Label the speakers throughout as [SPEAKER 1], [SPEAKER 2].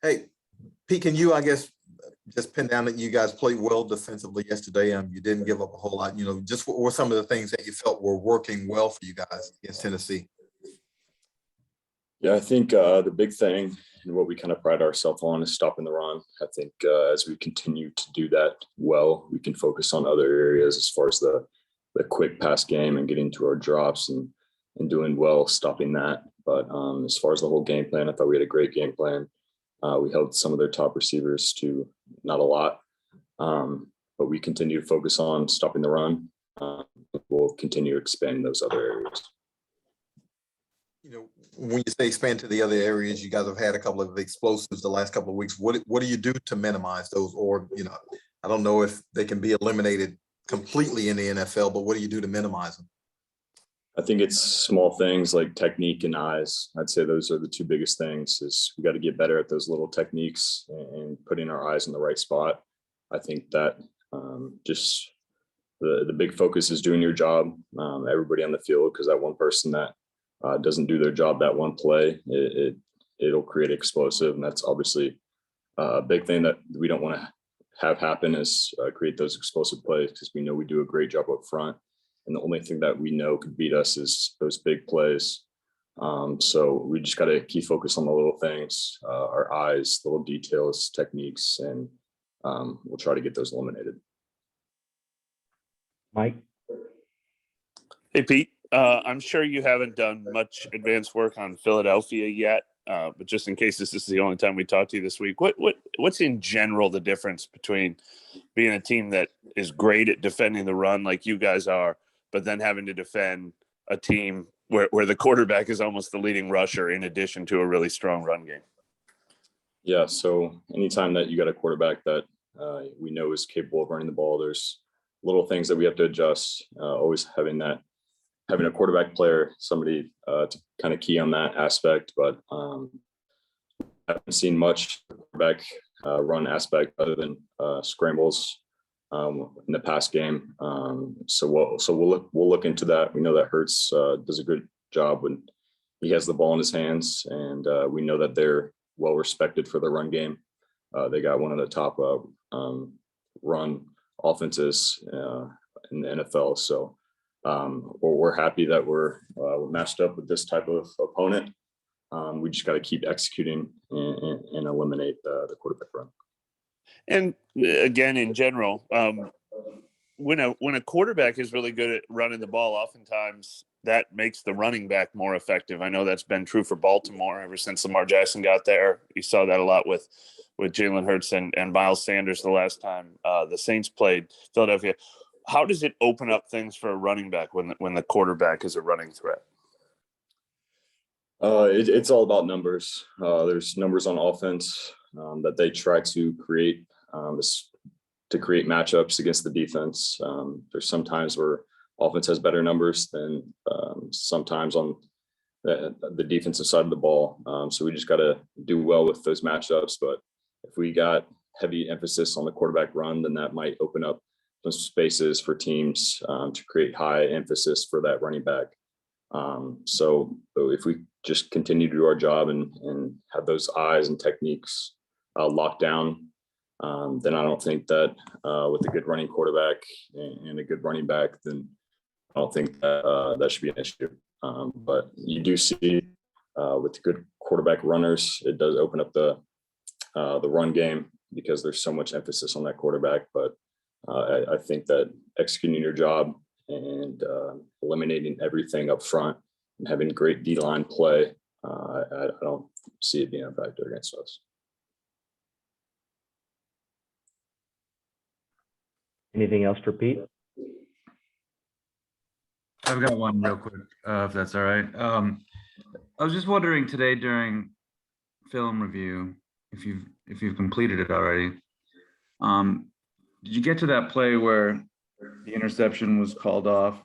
[SPEAKER 1] Hey, Pete, can you, I guess, just pin down that you guys played well defensively yesterday? You didn't give up a whole lot. Just what were some of the things that you felt were working well for you guys against Tennessee?
[SPEAKER 2] Yeah, I think the big thing and what we kind of pride ourselves on is stopping the run. I think as we continue to do that well, we can focus on other areas as far as the quick pass game and getting to our drops and doing well stopping that. But as far as the whole game plan, I thought we had a great game plan. We held some of their top receivers to not a lot, but we continue to focus on stopping the run. We'll continue expanding those other areas.
[SPEAKER 1] When you say expand to the other areas, you guys have had a couple of explosives the last couple of weeks. What do you do to minimize those? Or, I don't know if they can be eliminated completely in the NFL, but what do you do to minimize them?
[SPEAKER 2] I think it's small things like technique and eyes. I'd say those are the two biggest things. Is we got to get better at those little techniques and putting our eyes in the right spot. I think that just the big focus is doing your job, everybody on the field, because that one person that doesn't do their job that one play, it'll create explosive. And that's obviously a big thing that we don't want to have happen is create those explosive plays, because we know we do a great job up front. And the only thing that we know could beat us is those big plays. So we just got to keep focus on the little things, our eyes, little details, techniques, and we'll try to get those eliminated.
[SPEAKER 3] Mike?
[SPEAKER 4] Hey, Pete. I'm sure you haven't done much advanced work on Philadelphia yet, but just in case this is the only time we talk to you this week, what's in general the difference between being a team that is great at defending the run like you guys are, but then having to defend a team where the quarterback is almost the leading rusher in addition to a really strong run game?
[SPEAKER 2] Yeah, so anytime that you got a quarterback that we know is capable of running the ball, there's little things that we have to adjust. Always having a quarterback player, somebody to kind of key on that aspect, but I haven't seen much quarterback run aspect other than scrambles in the past game. So we'll look into that. We know that Hurts does a good job when he has the ball in his hands, and we know that they're well respected for their run game. They got one of the top run offenses in the NFL. So we're happy that we're matched up with this type of opponent. We just got to keep executing and eliminate the quarterback run.
[SPEAKER 4] And again, in general, when a quarterback is really good at running the ball, oftentimes that makes the running back more effective. I know that's been true for Baltimore ever since Lamar Jackson got there. You saw that a lot with Jalen Hurts and Miles Sanders the last time the Saints played Philadelphia. How does it open up things for a running back when the quarterback is a running threat?
[SPEAKER 2] It's all about numbers. There's numbers on offense that they try to create matchups against the defense. There's sometimes where offense has better numbers than sometimes on the defensive side of the ball. So we just got to do well with those matchups. But if we got heavy emphasis on the quarterback run, then that might open up some spaces for teams to create high emphasis for that running back. So if we just continue to do our job and have those eyes and techniques locked down, then I don't think that with a good running quarterback and a good running back, then I don't think that that should be an issue. But you do see with good quarterback runners, it does open up the run game because there's so much emphasis on that quarterback. But I think that executing your job and eliminating everything up front and having great D-line play, I don't see it being a factor against us.
[SPEAKER 3] Anything else for Pete?
[SPEAKER 5] I've got one real quick, if that's all right. I was just wondering today during film review, if you've completed it already, did you get to that play where the interception was called off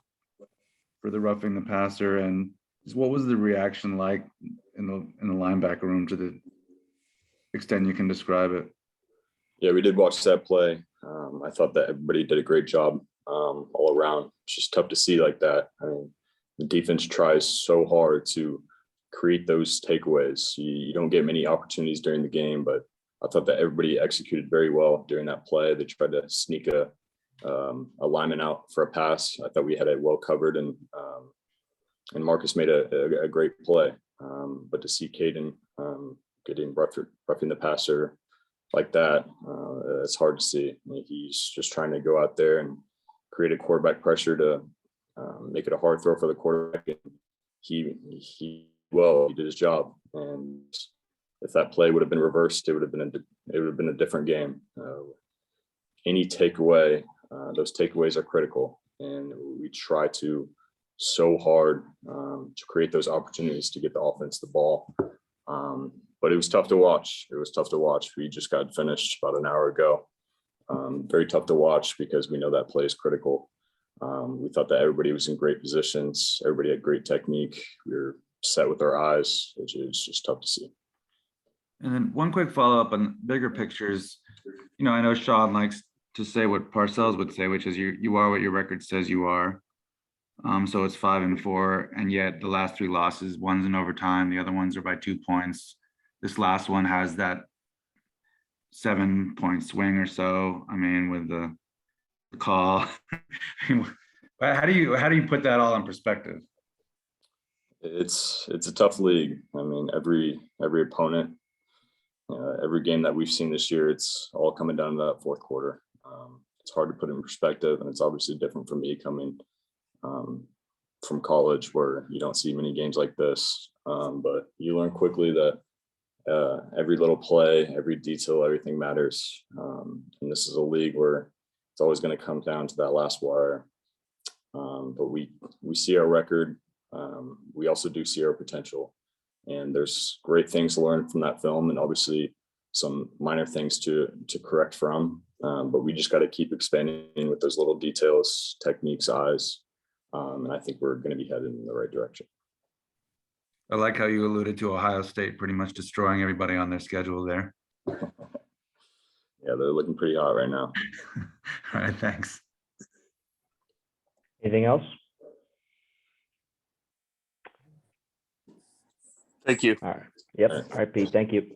[SPEAKER 5] for the roughing the passer, and what was the reaction like in the linebacker room, to the extent you can describe it?
[SPEAKER 2] Yeah, we did watch that play. I thought that everybody did a great job all around. It's just tough to see like that. I mean, the defense tries so hard to create those takeaways. You don't get many opportunities during the game, but I thought that everybody executed very well during that play. They tried to sneak a lineman out for a pass. I thought we had it well covered, and Marcus made a great play. But to see Caden getting roughing the passer like that, it's hard to see. I mean, he's just trying to go out there and create a quarterback pressure to make it a hard throw for the quarterback. And he did his job. And if that play would have been reversed, it would have been a different game. Any takeaway, those takeaways are critical, and we try to so hard to create those opportunities to get the offense the ball. But it was tough to watch. We just got finished about an hour ago. Very tough to watch because we know that play is critical. We thought that everybody was in great positions. Everybody had great technique. We were set with our eyes, which is just tough to see.
[SPEAKER 5] And then one quick follow-up on bigger pictures. You know, I know Sean likes to say what Parcells would say, which is you are what your record says you are. So it's 5-4, and yet the last 3 losses, one's in overtime, the other ones are by 2 points. This last one has that 7-point swing or so. I mean, with the call. How do you put that all in perspective?
[SPEAKER 2] It's a tough league. I mean, every opponent, every game that we've seen this year, it's all coming down to that fourth quarter. It's hard to put in perspective, and it's obviously different for me coming from college where you don't see many games like this. But you learn quickly that every little play, every detail, everything matters. And this is a league where it's always going to come down to that last wire. But we see our record. We also do see our potential, and there's great things to learn from that film, and obviously some minor things to correct from. But we just got to keep expanding with those little details, techniques, eyes. And I think we're going to be headed in the right direction.
[SPEAKER 5] I like how you alluded to Ohio State pretty much destroying everybody on their schedule there.
[SPEAKER 2] Yeah, they're looking pretty hot right now.
[SPEAKER 5] All right, thanks.
[SPEAKER 3] Anything else?
[SPEAKER 4] Thank you.
[SPEAKER 3] All right. Yep. All right, Pete. Thank you.